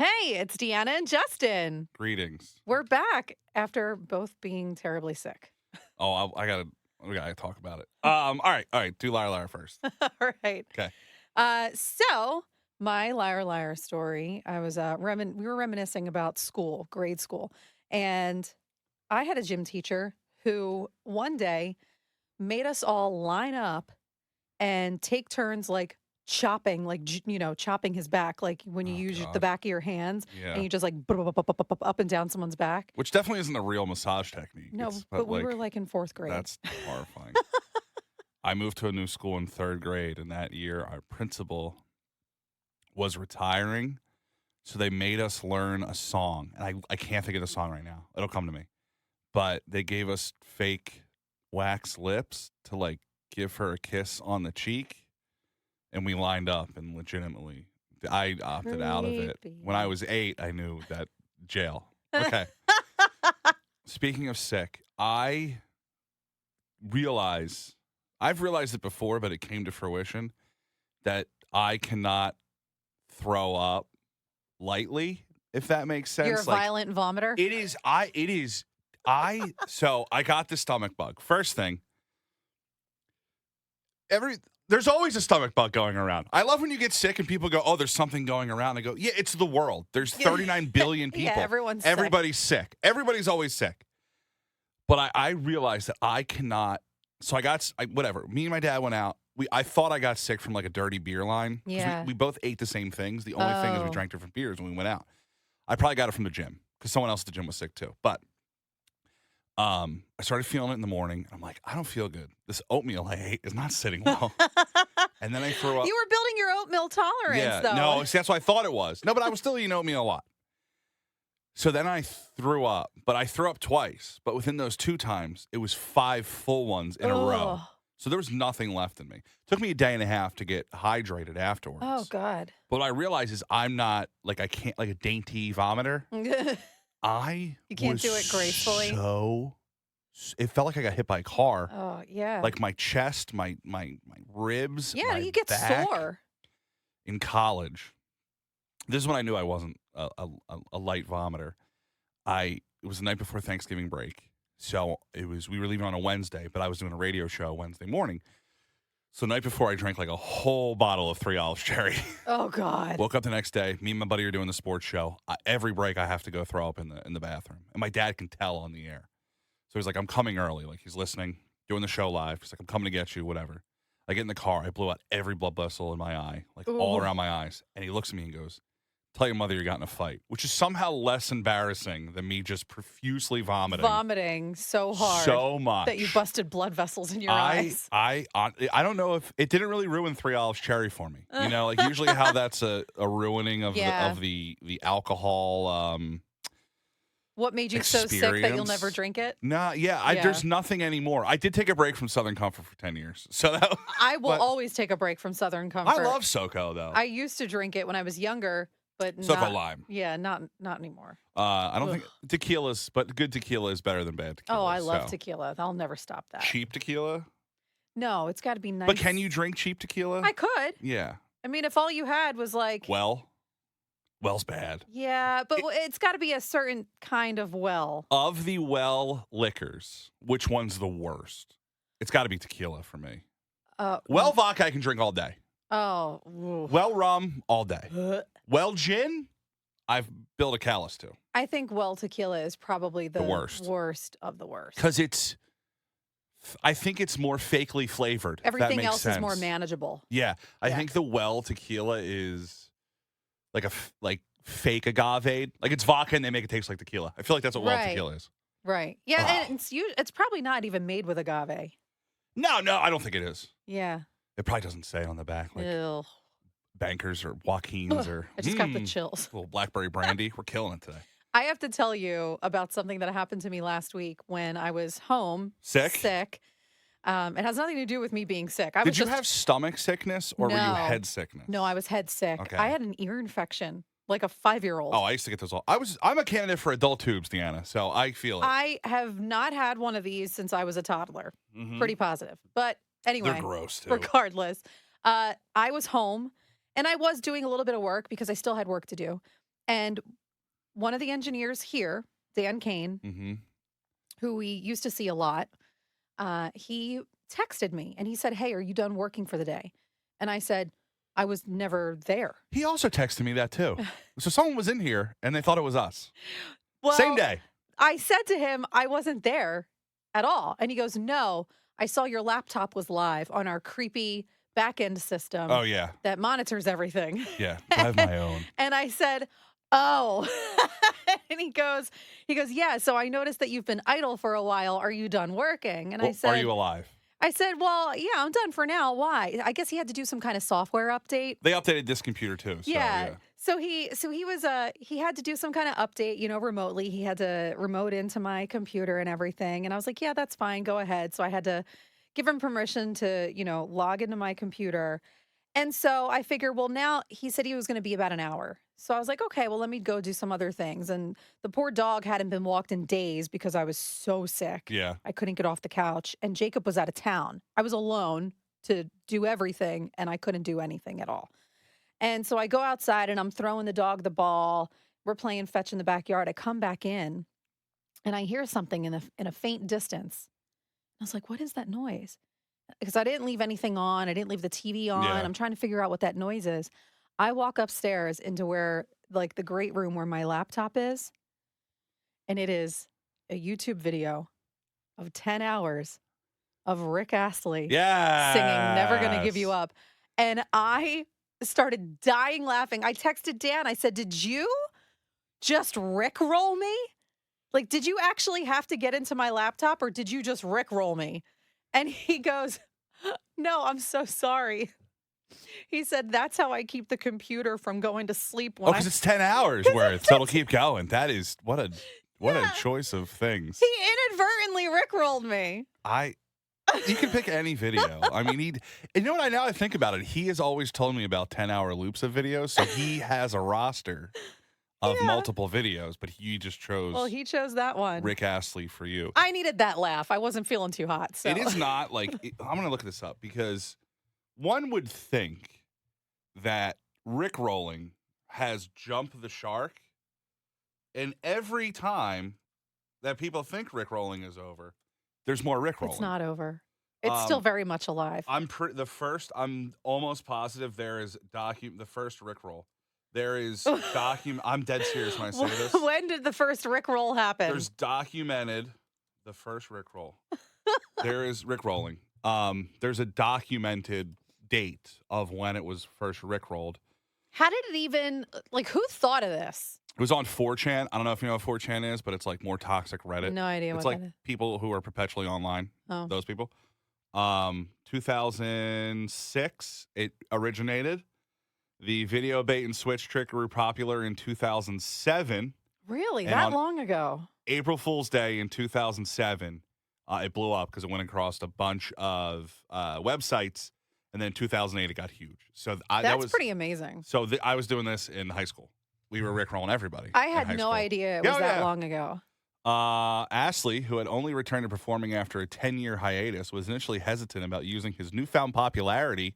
Hey, it's Deanna and Justin. Greetings. We're back after both being terribly sick. Oh, we gotta talk about it. All right. Do liar first. All right. Okay. So my liar story. I was we were reminiscing about school, grade school, and I had a gym teacher who one day made us all line up and take turns chopping, chopping his back, like when you use the God. back of your hands Yeah. and you just up and down someone's back. Which definitely isn't a real massage technique. No, but we were in fourth grade. That's horrifying. I moved to a new school in third grade, and that year our principal was retiring, so they made us learn a song. And I can't think of the song right now. It'll come to me. But they gave us fake wax lips to give her a kiss on the cheek. And we lined up and legitimately, I opted out of it. When I was 8, I knew that jail. Okay. Speaking of sick, I've realized it before, but it came to fruition that I cannot throw up lightly, if that makes sense. You're a violent vomiter? So I got the stomach bug. First thing, there's always a stomach bug going around. I love when you get sick and people go, oh, there's something going around. I go, yeah, it's the world. There's 39 billion people. Yeah, everybody's sick. Everybody's always sick. But I realized that I cannot. So whatever. Me and my dad went out. I thought I got sick from a dirty beer line. Yeah. We both ate the same things. The only thing is we drank different beers when we went out. I probably got it from the gym because someone else at the gym was sick too. But I started feeling it in the morning. I'm like, I don't feel good. This oatmeal I ate is not sitting well. And then I threw up. You were building your oatmeal tolerance, though. No, see, that's what I thought it was. No, but I was still eating oatmeal a lot. So then I threw up, but I threw up twice. But within those 2 times, it was 5 full ones in a row. So there was nothing left in me. It took me a day and a half to get hydrated afterwards. Oh, God. But what I realized is I'm not, I can't, a dainty vomiter. You can't do it gracefully. It felt like I got hit by a car. Oh, yeah. My chest, my ribs. Yeah, you get back. sore. In college, this is when I knew I wasn't a light vomiter. It was the night before Thanksgiving break. So we were leaving on a Wednesday, but I was doing a radio show Wednesday morning. So the night before, I drank a whole bottle of 3 Olive Cherry. Oh, God. Woke up the next day. Me and my buddy are doing the sports show. Every break, I have to go throw up in the bathroom. And my dad can tell on the air. So he's like, I'm coming early. He's listening, doing the show live. He's like, I'm coming to get you, whatever. I get in the car. I blew out every blood vessel in my eye, all around my eyes. And he looks at me and goes, tell your mother you got in a fight, which is somehow less embarrassing than me just profusely vomiting. Vomiting so hard. So much. That you busted blood vessels in your eyes. I don't know if it didn't really ruin 3 Olive Cherry for me. Usually how that's a ruining of the alcohol. What made you so sick that you'll never drink it? Nah, there's nothing anymore. I did take a break from Southern Comfort for 10 years. So I will always take a break from Southern Comfort. I love SoCo, though. I used to drink it when I was younger, but SoCo Lime. Yeah, not anymore. I don't think tequila's, but good tequila is better than bad tequila. Oh, I love tequila. I'll never stop that. Cheap tequila? No, it's got to be nice. But can you drink cheap tequila? I could. Yeah. I mean, if all you had was Well's bad. Yeah, but it's got to be a certain kind of well. Of the well liquors, which one's the worst? It's got to be tequila for me. Well vodka I can drink all day. Oh. Ooh. Well rum all day. Well gin, I've built a callus to. I think well tequila is probably the worst of the worst. Because I think it's more fakely flavored. Everything else sense. Is more manageable. Yeah. I think the well tequila is fake agave. It's vodka and they make it taste like tequila. I feel like that's what well tequila is. Right. Yeah, and it's probably not even made with agave. No, I don't think it is. Yeah. It probably doesn't say on the back. Ew. Bankers or Joaquin's or... I just got the chills. A little blackberry brandy. We're killing it today. I have to tell you about something that happened to me last week when I was home. Sick? It has nothing to do with me being sick. Did you have stomach sickness or were you head sickness? No, I was head sick. Okay. I had an ear infection. Like a 5-year-old. Oh, I used to get those all. I'm a candidate for adult tubes, Deanna, so I feel it. I have not had one of these since I was a toddler. Mm-hmm. Pretty positive. But anyway. They're gross, too. Regardless. I was home, and I was doing a little bit of work because I still had work to do. And one of the engineers here, Dan Kane, Mm-hmm. who we used to see a lot, he texted me and he said, "Hey, are you done working for the day?" And I said, "I was never there." He also texted me that too. So someone was in here and they thought it was us. Well, Same day. I said to him, "I wasn't there at all." And he goes, "No, I saw your laptop was live on our creepy back end system Oh, yeah. that monitors everything." Yeah. I have my own. And I said, "Oh." And he goes, "Yeah, so I noticed that you've been idle for a while. Are you done working?" And I Well, said, are you alive? "Well, yeah, I'm done for now. Why?" I guess he had to do some kind of software update. They updated this computer too. So, yeah. So he was he had to do some kind of update, remotely. He had to remote into my computer and everything. And I was like, "Yeah, that's fine. Go ahead." So I had to give him permission to, log into my computer. And so I figured, well, now he said he was going to be about an hour. So I was like, "Okay, well, let me go do some other things." And the poor dog hadn't been walked in days because I was so sick. Yeah. I couldn't get off the couch. And Jacob was out of town. I was alone to do everything, and I couldn't do anything at all. And so I go outside and I'm throwing the dog the ball. We're playing fetch in the backyard. I come back in and I hear something in a faint distance. I was like, "What is that noise?" Because I didn't leave anything on. I didn't leave the TV on. Yeah. I'm trying to figure out what that noise is. I walk upstairs into where, like, the great room where my laptop is, and it is a YouTube video of 10 hours of Rick Astley singing "Never Gonna Give You Up." And I started dying laughing. I texted Dan. I said, "Did you just Rickroll me? Like, did you actually have to get into my laptop or did you just Rickroll me?" And he goes, "No, I'm so sorry." He said, "That's how I keep the computer from going to sleep Oh, when because it's 10 hours worth, so it'll keep going. That is what a choice of things. He inadvertently Rickrolled me." You can pick any video. I mean, you know what? Now I think about it, he has always told me about 10-hour loops of videos, so he has a roster of multiple videos, but he just chose. Well, he chose that one. Rick Astley for you. I needed that laugh. I wasn't feeling too hot. So It is not like I'm going to look this up because one would think that Rick rolling has jumped the shark, and every time that people think Rick rolling is over, there's more Rick rolling. It's not over. It's still very much alive. I'm almost positive there is the first Rick roll. There is I'm dead serious when I say this. When did the first Rickroll happen? There's documented the first Rick roll. There is Rick rolling. There's a documented date of when it was first Rick rolled. How did it even, who thought of this? It was on 4chan. I don't know if you know what 4chan is, but it's like more toxic Reddit. No idea It's what like that is. people who are perpetually online. Oh. Those people. 2006, it originated. The video bait and switch trick grew popular in 2007. Really? And That long ago? April Fool's Day in 2007, it blew up because it went across a bunch of websites. And then in 2008, it got huge. So that was pretty amazing. So I was doing this in high school. We were rickrolling everybody. I had no idea it was that long ago. Astley, who had only returned to performing after a 10-year hiatus, was initially hesitant about using his newfound popularity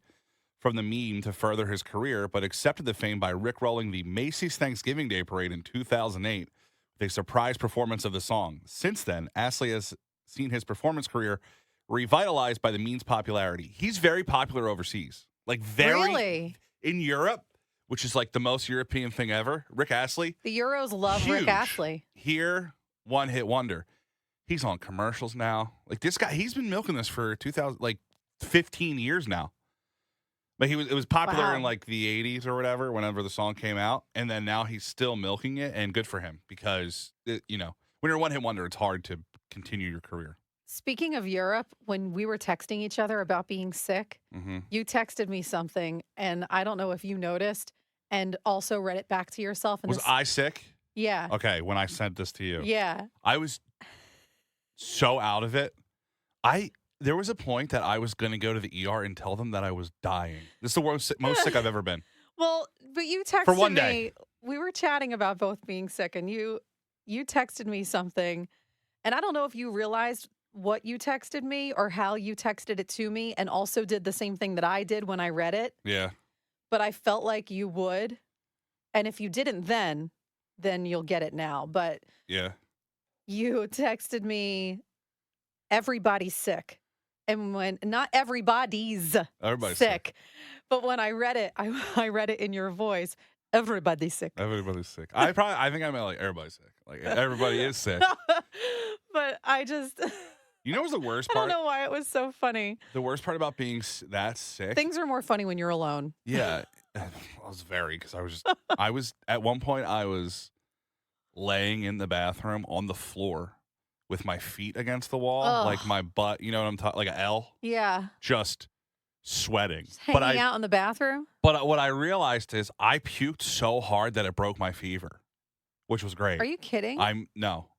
from the meme to further his career, but accepted the fame by rickrolling the Macy's Thanksgiving Day Parade in 2008 with a surprise performance of the song. Since then, Astley has seen his performance career revitalized by the meme's popularity. He's very popular overseas. Really? In Europe, which is like the most European thing ever. Rick Astley. The Euros love huge. Rick Astley. Here, one-hit wonder. He's on commercials now. This guy, he's been milking this for 15 years now. But it was popular in the 80s or whatever, whenever the song came out. And then now he's still milking it, and good for him because, when you're a one-hit wonder, it's hard to continue your career. Speaking of Europe, when we were texting each other about being sick, you texted me something, and I don't know if you noticed and also read it back to yourself. Was I sick? Yeah. Okay, when I sent this to you. Yeah. I was so out of it. There was a point that I was going to go to the ER and tell them that I was dying. This is the most sick I've ever been. Well, but you texted for one me. Day. We were chatting about both being sick, and you texted me something, and I don't know if you realized what you texted me or how you texted it to me, and also did the same thing that I did when I read it. Yeah. But I felt like you would. And if you didn't then, then you'll get it now. But Yeah. you texted me, everybody's sick. And when not everybody's Everybody's sick, but when I read it, I read it in your voice. Everybody's sick. Everybody's sick. I think I meant like everybody's sick. Like everybody is sick. But I just, You know what's the worst I don't part? know why it was so funny. The worst part about being that sick. Things are more funny when you're alone. Yeah. I was because I was at one point I was laying in the bathroom on the floor with my feet against the wall, Ugh. like my butt, you know what I'm talking, like an L, Yeah. just sweating. Just hanging out in the bathroom. But what I realized is I puked so hard that it broke my fever, which was great. Are you kidding? No.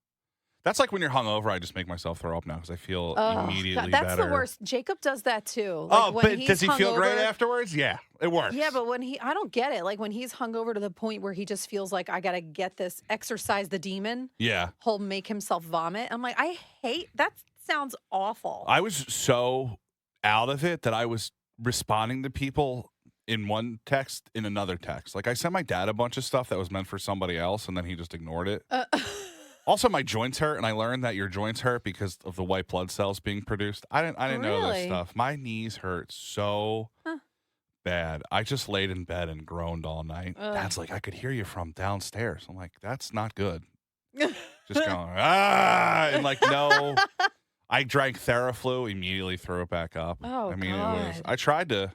That's like when you're hungover, I just make myself throw up now because I feel immediately that's better. the worst. Jacob does that too. Like but does he feel great afterwards? Yeah, it works. Yeah, but I don't get it. Like when he's hungover to the point where he just feels like I got to get this, exorcise the demon. Yeah. He'll make himself vomit. I'm like, I hate that. Sounds awful. I was so out of it that I was responding to people in one text, in another text. Like I sent my dad a bunch of stuff that was meant for somebody else, and then he just ignored it. Also, my joints hurt, and I learned that your joints hurt because of the white blood cells being produced. I didn't know this stuff. My knees hurt so bad. I just laid in bed and groaned all night. Dad's like, I could hear you from downstairs. I'm like, that's not good. Just going, and like, no. I drank Theraflu, immediately threw it back up. Oh, I mean, God. I tried to.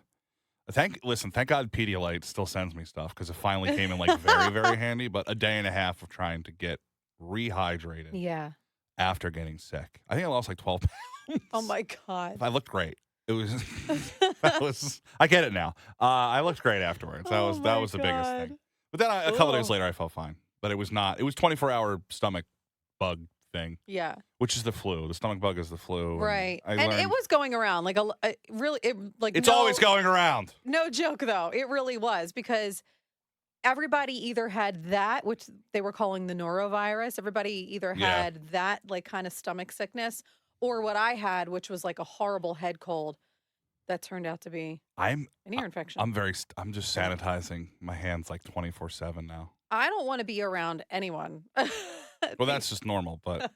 Thank God Pedialyte still sends me stuff because it finally came in like very, very handy. But a day and a half of trying to get rehydrated. Yeah. After getting sick, I think I lost like 12 pounds. Oh my God. I looked great. It was. I get it now. I looked great afterwards. That was the biggest thing. But then a couple days later, I felt fine. But it was not. It was 24-hour stomach bug thing. Yeah. Which is the flu. The stomach bug is the flu. Right. And it was going around like it's always going around. No joke though. It really was because everybody either had that, which they were calling the norovirus. Everybody either had that like kind of stomach sickness or what I had, which was like a horrible head cold that turned out to be an ear infection. I'm just sanitizing my hands like 24/7 now. I don't want to be around anyone. Well, that's just normal, but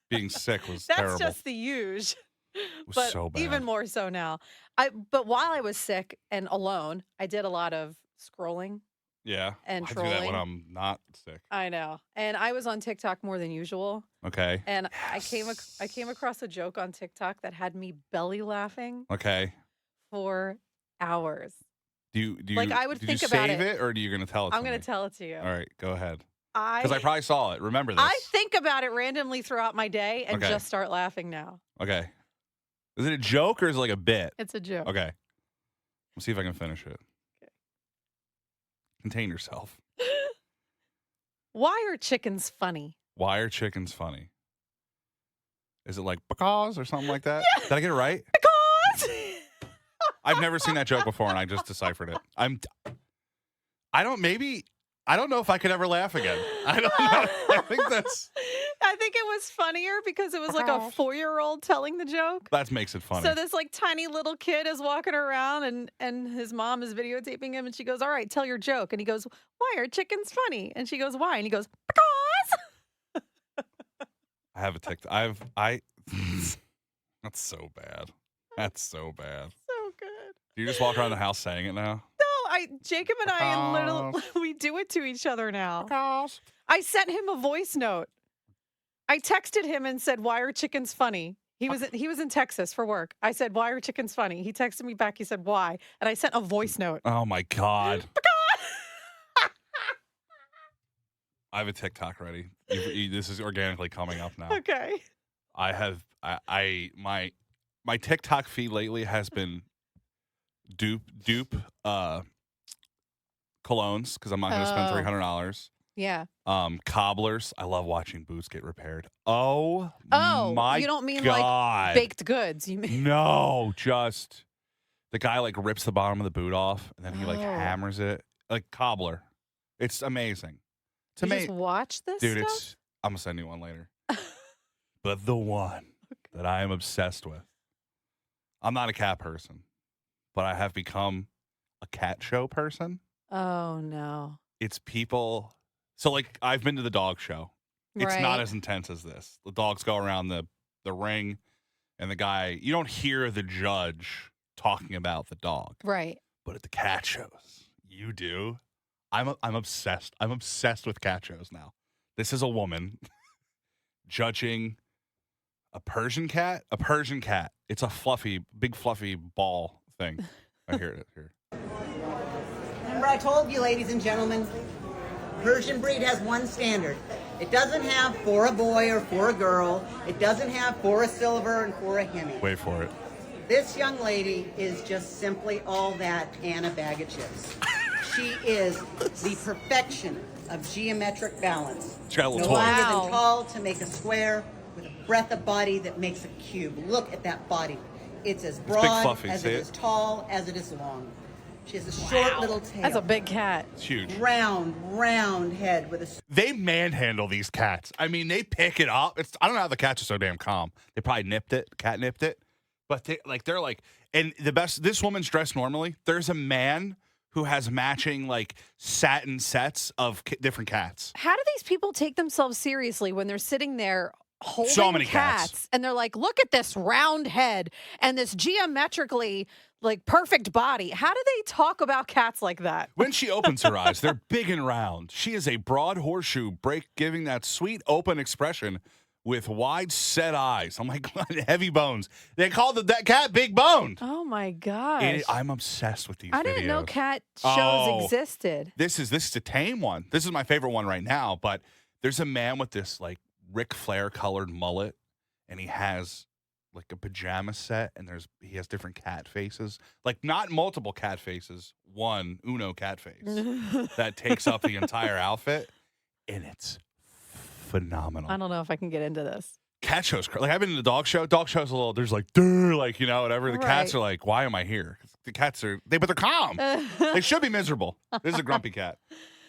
being sick was terrible. That's just the huge. It was but so bad. Even more so now. But while I was sick and alone, I did a lot of scrolling. Yeah. And I trolling. do that when I'm not sick. I know. And I was on TikTok more than usual. Okay. And I came across a joke on TikTok that had me belly laughing. Okay. For hours. Do you like I would think about save it or are you going to tell it to me? I'm going to tell it to you. All right, go ahead. Because I probably saw it. Remember this. I think about it randomly throughout my day and just start laughing now. Okay. Is it a joke or is it like a bit? It's a joke. Okay. We'll see if I can finish it. Okay. Contain yourself. Why are chickens funny? Why are chickens funny? Is it like because or something like that? Yeah. Did I get it right? Because. I've never seen that joke before and I just deciphered it. I don't know if I could ever laugh again. I don't know. I think it was funnier because it was like a 4-year-old telling the joke. That makes it funny. So this like tiny little kid is walking around and his mom is videotaping him and she goes, "All right, tell your joke." And he goes, "Why are chickens funny?" And she goes, "Why?" And he goes, "Because." I have a TikTok. That's so bad. That's so bad. So good. Do you just walk around the house saying it now? Jacob and I literally, we do it to each other now. I sent him a voice note. I texted him and said, "Why are chickens funny?" He was in Texas for work. I said, "Why are chickens funny?" He texted me back. He said, "Why?" And I sent a voice note. Oh my God. I have a TikTok ready. This is organically coming up now. Okay. I have my TikTok feed lately has been dupe Colognes because I'm not going to spend $300. Yeah. Cobblers. I love watching boots get repaired. Oh my! You don't mean God. like baked goods? You mean no? Just the guy like rips the bottom of the boot off and then he like hammers it like cobbler. It's amazing. It's amazing. Just watch this, dude. stuff? I'm gonna send you one later. But the one that I am obsessed with. I'm not a cat person, but I have become a cat show person. Oh no! It's people So, like, I've been to the dog show. It's not Right. as intense as this. The dogs go around the ring, and the guy, you don't hear the judge talking about the dog. Right. But at the cat shows, you do. I'm obsessed. I'm obsessed with cat shows now. This is a woman judging a Persian cat. A Persian cat. It's a fluffy, big fluffy ball thing. I hear it here. Remember I told you, ladies and gentlemen, Persian breed has one standard. It doesn't have for a boy or for a girl. It doesn't have for a silver and for a Hemi. Wait for it. This young lady is just simply all that and a bag of chips. She is the perfection of geometric balance. She got a No little toy. longer Wow. than tall to make a square with a breadth of body that makes a cube. Look at that body. It's as broad fluffy, as see it it? is tall as it is long. She has a short little tail. That's a big cat. It's huge. round head with a They manhandle these cats. I mean, they pick it up. I don't know how the cats are so damn calm. They probably nipped it. Cat nipped it. But they're like, and the best, this woman's dressed normally. There's a man who has matching like satin sets of different cats. How do these people take themselves seriously when they're sitting there holding So many cats. and they're like, look at this round head and this geometrically like perfect body. How do they talk about cats like that? When she opens her eyes, they're big and round. She is a broad horseshoe break, giving that sweet open expression with wide set eyes. Oh my God, heavy bones. They call that cat big boned. Oh my gosh. I'm obsessed with these I videos. didn't know cat shows Oh. existed. This is a tame one. This is my favorite one right now. But there's a man with this like Ric Flair colored mullet, and he has like a pajama set, and he has different cat faces, like not multiple cat faces, one Uno cat face that takes up the entire outfit, and it's phenomenal. I don't know if I can get into this. Cat shows, like I've been to the dog show. Dog show's a little. There's like, duh, like whatever. The cats Right. are like, why am I here? The cats are but they're calm. They should be miserable. This is a grumpy cat.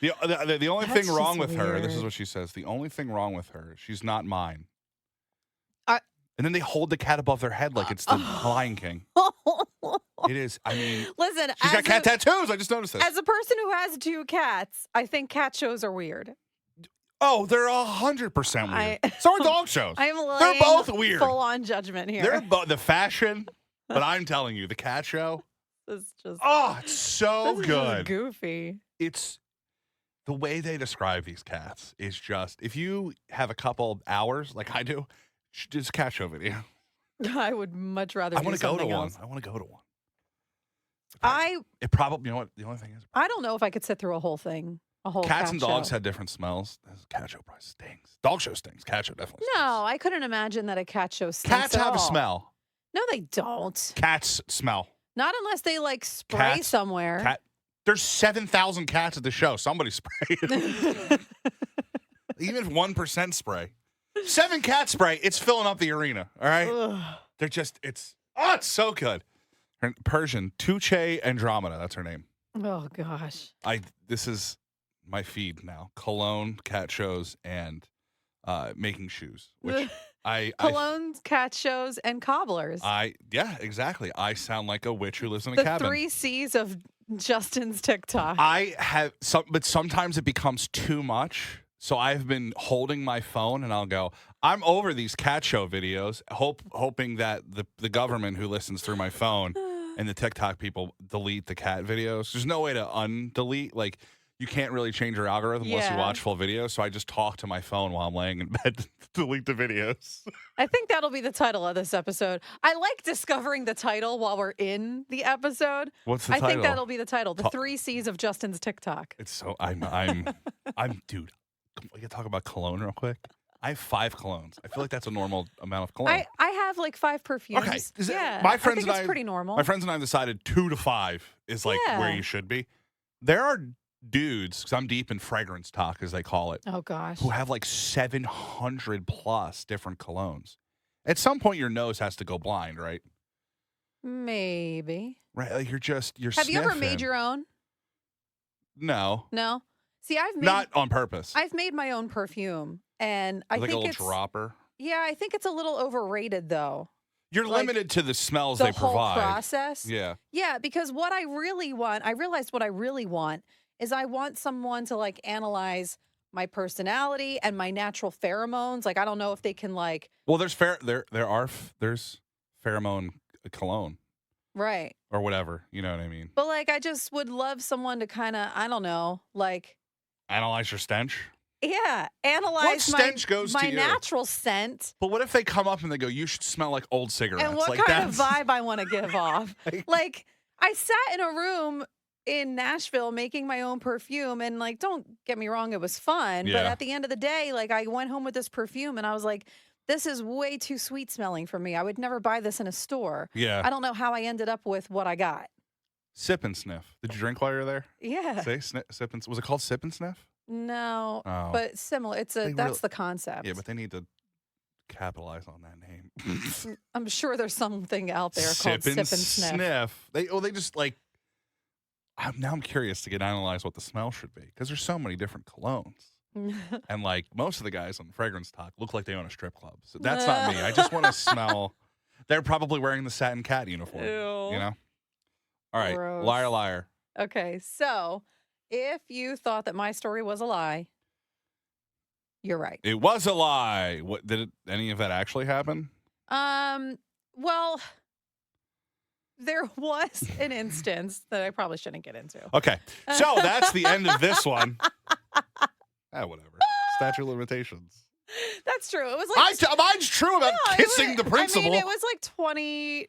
The only That's thing wrong just with her, this is weird. what she says. The only thing wrong with her, she's not mine. I- And then they hold the cat above their head like it's the Lion King. It is. I mean, Listen, she's got cat tattoos. I just noticed this. as a person who has 2 cats, I think cat shows are weird. Oh, they're 100% weird. I- So are dog shows. I am They're laying both weird. full on judgment here. They're the fashion, but I'm telling you, the cat show. It's just Oh, it's so this is just good. goofy. It's the way they describe these cats is just, if you have a couple hours like I do, just a cat show video. I would much rather I do want to go to something one. else. I want to go to one. I It probably, you know what? The only thing is, don't know if I could sit through a whole thing. A whole cats cat and dogs show. had different smells. This cat show probably stinks. Dog show stinks. Cat show definitely stinks. No, I couldn't imagine that a cat show stinks Cats at have a all. smell. No, they don't. Cats smell. Not unless they like spray Cats- somewhere. Cat. There's 7,000 cats at the show. Somebody sprayed. Even if 1% spray. 7 cat spray, it's filling up the arena. All right? Ugh. They're just, it's so good. Her Persian, Tuche Andromeda. That's her name. Oh gosh. This is my feed now. Cologne, cat shows, and making shoes. Which Colognes, cat shows, and cobblers. yeah, exactly. I sound like a witch who lives in a The cabin. 3 C's of Justin's TikTok. I have some, but sometimes it becomes too much. So I've been holding my phone, and I'll go, I'm over these cat show videos, hoping that the government who listens through my phone and the TikTok people delete the cat videos. There's no way to undelete. Like, you can't really change your algorithm unless you Yeah. watch full videos. So I just talk to my phone while I'm laying in bed to delete the videos. I think that'll be the title of this episode. I like discovering the title while we're in the episode. What's the I title? think that'll be the title. The Ta- 3 C's of Justin's TikTok. It's so dude. We can talk about cologne real quick. I have 5 colognes. I feel like that's a normal amount of cologne. I have like 5 perfumes. Okay. Is it- Yeah. my friends I think and it's I- pretty normal. My friends and I have decided 2 to 5 is like where Yeah. you should be. There are dudes, because I'm deep in fragrance talk, as they call it, Oh gosh. who have like 700 plus different colognes. At some point, your nose has to go blind, right? Maybe. Right? Like you're Have you ever made sniffing. your own? No, No. See, not on purpose. I've made my own perfume, and I like a think little dropper. yeah, I think it's a little overrated though. You're like, limited to the smells The they whole provide. process. Yeah. Yeah, because what I realized what I really want is I want someone to like analyze my personality and my natural pheromones. Like, I don't know if they can like, Well, there's there's pheromone cologne right. or whatever. You know what I mean? But like, I just would love someone to kind of, I don't know, like, Analyze your stench. yeah, analyze What stench goes my to you? natural scent But what if they come up and they go, "You should smell like old cigarettes"? and what like kind of that's vibe I want to give off. Like, I sat in a room in Nashville making my own perfume, and like, don't get me wrong, it was fun. But Yeah. at the end of the day, like, I went home with this perfume and I was like, this is way too sweet smelling for me. I would never buy this in a store. yeah. I don't know how I ended up with what I got. Sip and sniff. Did you drink while you were there? Yeah. Say sip and. Was it called sip and sniff? No, Oh. but similar. It's a They that's really- the concept. Yeah, but they need to capitalize on that name. I'm sure there's something out there called Sip and sip and sniff. They just like. Now I'm curious to analyze what the smell should be because there's so many different colognes. And like most of the guys on Fragrance Talk look like they own a strip club. So that's not me. I just want to smell. They're probably wearing the satin cat uniform. Ew. You know? All right. Gross. Liar, liar. Okay, so if you thought that my story was a lie, you're right. It was a lie. What did any of that actually happen? Well, there was an instance that I probably shouldn't get into. Okay. So that's the end of this one. Whatever. Statute of limitations. That's true. It was like Mine's true about No, it kissing was- the principal. I mean, it was like 20,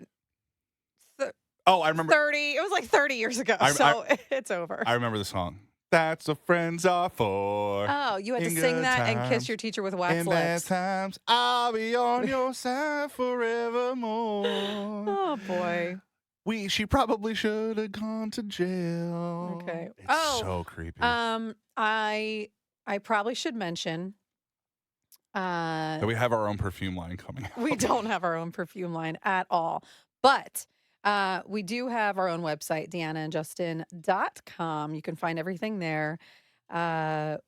Oh, I remember. 30. It was like 30 years ago. So it's over. I remember the song. That's what friends are for. Oh, you had to In sing good that and kiss times, your teacher with wax In bad lips. times, I'll be on your side forevermore. Oh boy. She probably should have gone to jail. Okay. It's Oh, so creepy. I probably should mention That we have our own perfume line coming out. we don't have our own perfume line at all. But we do have our own website, deannaandjustin.com. You can find everything there. I'm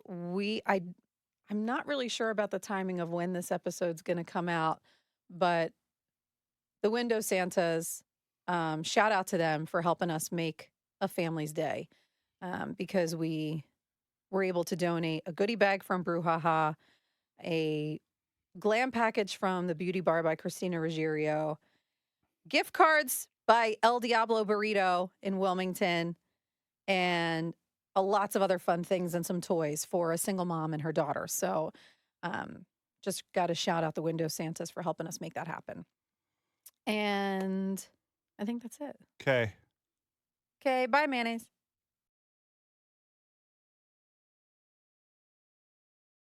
not really sure about the timing of when this episode's going to come out, but the Window Santas, shout out to them for helping us make a family's day, because we were able to donate a goodie bag from Brouhaha, a glam package from the Beauty Bar by Christina Ruggiero, gift cards by El Diablo Burrito in Wilmington, and lots of other fun things and some toys for a single mom and her daughter. So just got to shout out the Window Santas for helping us make that happen. And I think that's it. Okay. Okay, bye, mayonnaise.